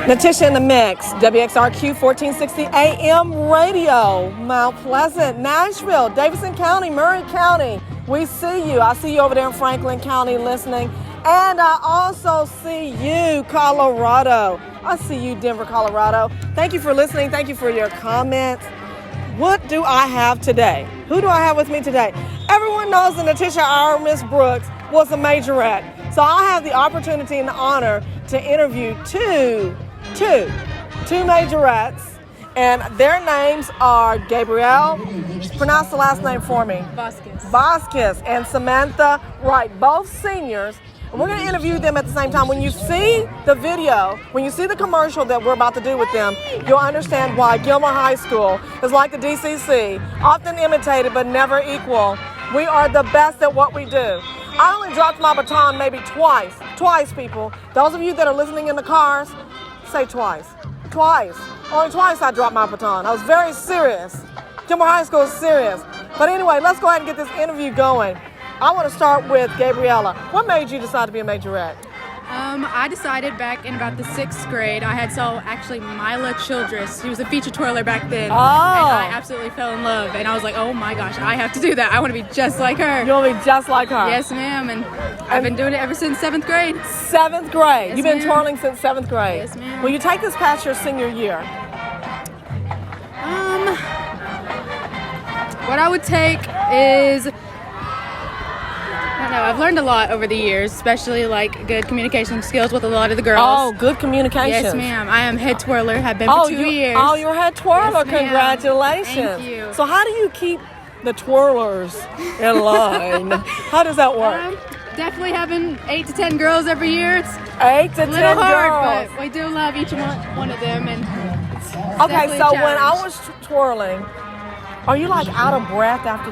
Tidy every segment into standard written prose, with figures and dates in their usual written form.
Natisha in the mix, WXRQ 1460 AM radio, Mount Pleasant, Nashville, Davidson County, Murray County. We see you. I see you over there in Franklin County listening. And I also see you, Colorado. I see you, Denver, Colorado. Thank you for listening. Thank you for your comments. What do I have today? Who do I have with me today? Everyone knows that Natisha our Miss Brooks was a majorette. So I have the opportunity and the honor to interview two majorettes. And their names are Gabrielle, pronounce the last name for me. Vasquez and Samantha Wright, both seniors. And we're going to interview them at the same time. When you see the video, when you see the commercial that we're about to do with them, you'll understand why Gilmer High School is like the DCC, often imitated but never equal. We are the best at what we do. I only dropped my baton maybe twice. Twice, people. Those of you that are listening in the cars, say twice. Twice. Only twice I dropped my baton. I was very serious. Gilmer High School is serious. But anyway, let's go ahead and get this interview going. I want to start with Gabriella. What made you decide to be a majorette? I decided back in about the 6th grade. I had saw actually Mila Childress. She was a feature twirler back then. Oh. And I absolutely fell in love. And I was like, oh my gosh, I have to do that. I want to be just like her. You want to be just like her? Yes, ma'am. And I've been doing it ever since 7th grade. 7th grade. Yes, You've been ma'am. twirling since 7th grade. Yes, ma'am. Will you take this past your senior year? What I would take is, I don't know, I've learned a lot over the years, especially like good communication skills with a lot of the girls. Oh, good communication. Yes, ma'am. I am head twirler. Have been for 2 years. Oh, you're a head twirler. Yes, ma'am. Congratulations. Thank you. So how do you keep the twirlers in line? How does that work? Definitely having 8 to 10 girls every year. It's 8 to 10 a little hard, girls. but we do love each one of them. And it's Okay, definitely so a when I challenge. was twirling, are you like out of breath after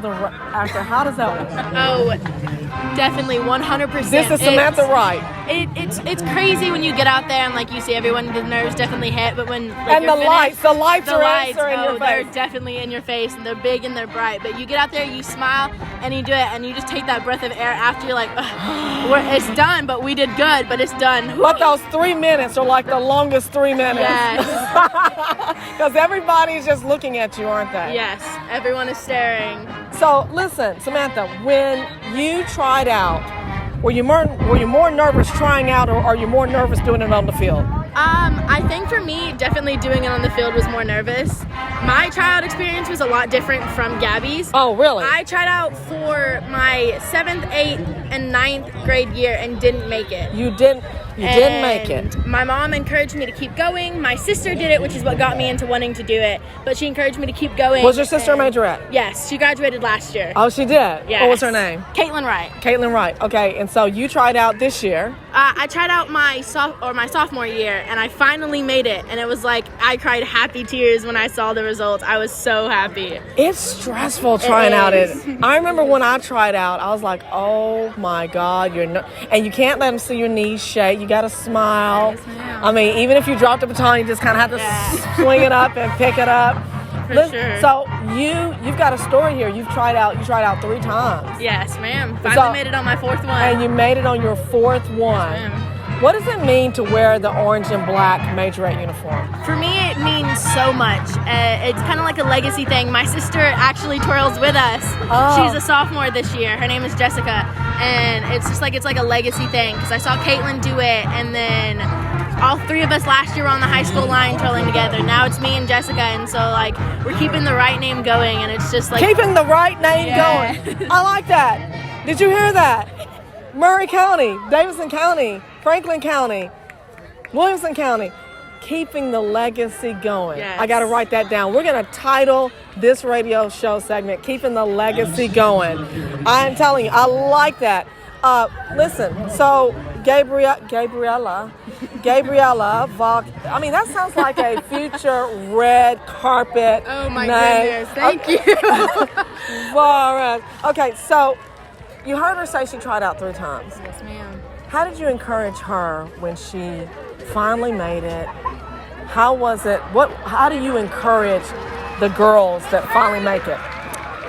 how does that work? Oh, definitely 100%. This is Samantha Wright. It's crazy when you get out there and like you see everyone, the nerves definitely hit, but when like, And you're the finished, lights are in your they're face. definitely in your face and they're big and they're bright. But you get out there, you smile and you do it, and you just take that breath of air after. You're like, it's done, but we did good, but it's done. But those 3 minutes are like the longest 3 minutes. Yes. Because everybody's just looking at you, aren't they? Yes, everyone is staring. So listen, Samantha, when you tried out, were you more nervous trying out, or are you more nervous doing it on the field? I think for me, definitely doing it on the field was more nervous. My tryout experience was a lot different from Gabby's. Oh, really? I tried out for my 7th, 8th, and 9th grade year and didn't make it. You didn't make it. My mom encouraged me to keep going. My sister did it, which is what got me into wanting to do it. But she encouraged me to keep going. Was your sister a and- majorette? Yes, she graduated last year. Oh, she did? Yes. What was her name? Caitlin Wright. Caitlin Wright. Okay, and so you tried out this year. I tried out my sophomore year, and I finally made it. And it was like I cried happy tears when I saw the results. I was so happy. It's stressful trying out it. is. I remember when I tried out, I was like, oh my God, and you can't let them see your knees shake. You got to smile. Yes, ma'am. I mean, even if you drop the baton, you just kind of have to swing it up and pick it up. For sure. So you've got a story here. You tried out 3 times. Yes, ma'am. Finally made it on my 4th one. And you made it on your 4th one. Yes, ma'am. What does it mean to wear the orange and black majorette uniform? For me, it means so much. It's kind of like a legacy thing. My sister actually twirls with us. Oh. She's a sophomore this year. Her name is Jessica. And it's like a legacy thing because I saw Caitlin do it, and then all 3 of us last year were on the high school line twirling together. Now it's me and Jessica, and so like we're keeping the right name going, and it's just like Keeping the right name Yeah. going. I like that. Did you hear that? Murray County, Davidson County, Franklin County, Williamson County. Keeping the legacy going. Yes. I got to write that down. We're going to title this radio show segment, Keeping the Legacy Going. I'm telling you, I like that. Listen, so Gabriella Valk. I mean, that sounds like a future red carpet Oh my name. goodness. Thank you. Varus. Okay, so you heard her say she tried out 3 times. Yes, ma'am. How did you encourage her when she finally made it? How was it? How do you encourage the girls that finally make it?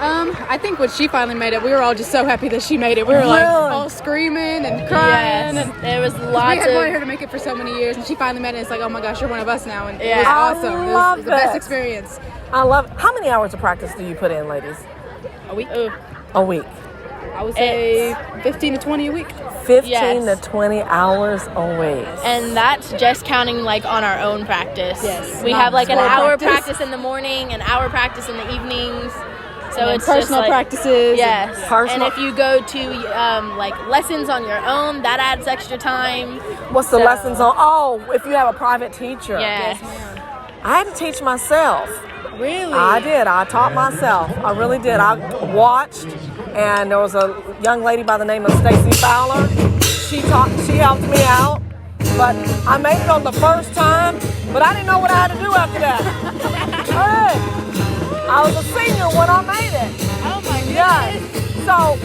I think when she finally made it, we were all just so happy that she made it. We were like, Really? oh all screaming and crying. Yes, And there was we lots had wanted her of. to make it for so many years, and she finally made it. It's like, oh my gosh, you're one of us now, and it Yeah. was I awesome. It love was the best it. experience. I love. How many hours of practice do you put in, ladies? A week. A week. I would say 15 to 20 a week. 15 Yes. to 20 hours a week. And that's just counting like on our own practice. Yes. We Not have like an school hour practice. practice in the morning, an hour practice in the evenings. So And it's personal just like, practices. Yes. Personal- And if you go to like lessons on your own, that adds extra time. What's the So- lessons on? Oh, if you have a private teacher. Yeah. I had to teach myself. Really? I did. I taught myself. I really did. I watched, and there was a young lady by the name of Stacy Fowler. She helped me out, but I made it on the first time, but I didn't know what I had to do after that. Hey, I was a senior when I made it. Oh my goodness. Yes. So,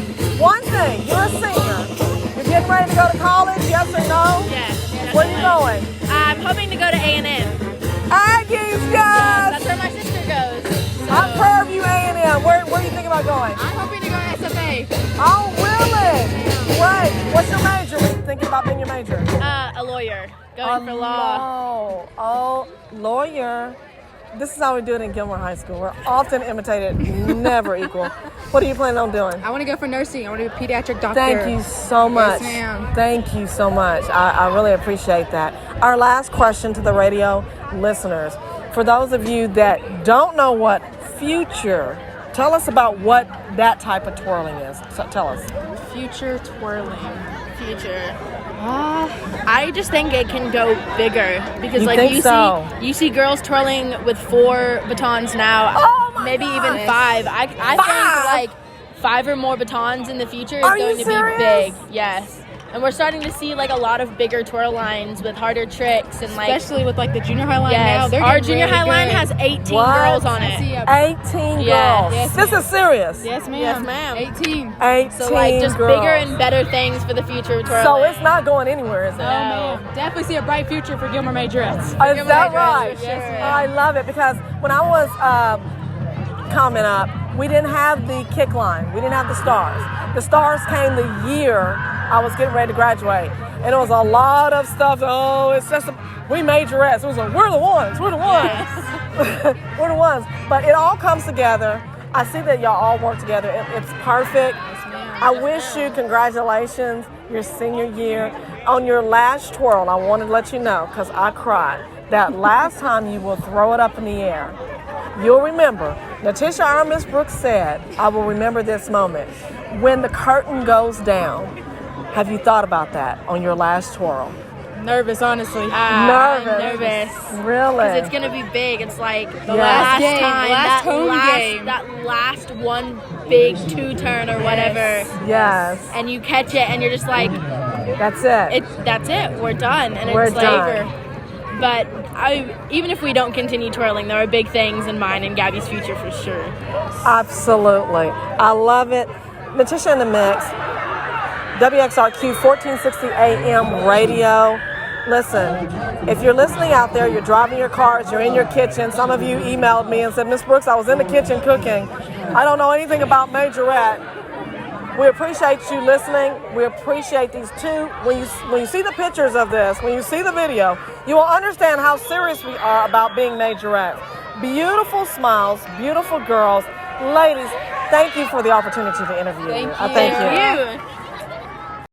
one thing, you're a senior. You're getting ready to go to college, yes or no? Yes. Where are you going? I'm hoping to go to A&M. Aggies, guys! That's where my sister goes. So. I'm Prairie View A&M. Where are you thinking about going? I'm hoping to go to SFA. Oh, really? Great. What's your major? What are you thinking about being your major? A lawyer. Going for law. Oh, lawyer. This is how we do it in Gilmore High School. We're often imitated, never equal. What are you planning on doing? I want to go for nursing. I want to be a pediatric doctor. Thank you so much. Yes, ma'am. Thank you so much. I really appreciate that. Our last question to the radio listeners. For those of you that don't know what future, tell us about what that type of twirling is. So tell us. Future twirling. Future. I just think it can go bigger because You like think so? you see girls twirling with 4 batons now, Oh my maybe even gosh. 5. I 5? think like 5 or more batons in the future is Are you going to serious? be big. Yes. And we're starting to see like a lot of bigger twirl lines with harder tricks and like Especially with like the junior high line now. yes, They're our getting junior really high line good. has 18 What? girls on I see it. 18 Yes. girls. Yes, This ma'am. is serious. Yes, ma'am. Yes, ma'am. 18. 18 So like just girls. bigger and better things for the future of twirling. So it's not going anywhere, is it? Oh, man. Definitely see a bright future for Gilmore Majorettes. Is that Gilmore right? Majorettes, yes, ma'am. I love it because when I was coming up, we didn't have the kick line. We didn't have the stars. The stars came the year I was getting ready to graduate. And it was a lot of stuff. Oh, it's just, we majorettes. It was like, we're the ones. We're the ones. We're the ones. But it all comes together. I see that y'all all work together. It's perfect. I wish you congratulations, your senior year. On your last twirl, I wanted to let you know, because I cried, that last time you will throw it up in the air, you'll remember, Natisha R. Miss Brooks said, I will remember this moment. When the curtain goes down, have you thought about that on your last twirl? Nervous, honestly. Nervous. I'm nervous. Really? Because it's gonna be big. It's like the last last game, time, last that home last, game. that last one big 2-turn or whatever, Yes. and you catch it, and you're just like, That's it. that's it. We're done, and We're it's like. done. But even if we don't continue twirling, there are big things in mine and Gabby's future for sure. Absolutely. I love it. Natisha in the Mix, WXRQ 1460 AM radio. Listen, if you're listening out there, you're driving your cars, you're in your kitchen. Some of you emailed me and said, Miss Brooks, I was in the kitchen cooking. I don't know anything about majorette. We appreciate you listening. We appreciate these two. When you see the pictures of this, when you see the video, you will understand how serious we are about being majorette. Beautiful smiles, beautiful girls. Ladies, thank you for the opportunity to interview you. Thank I you. thank you. You.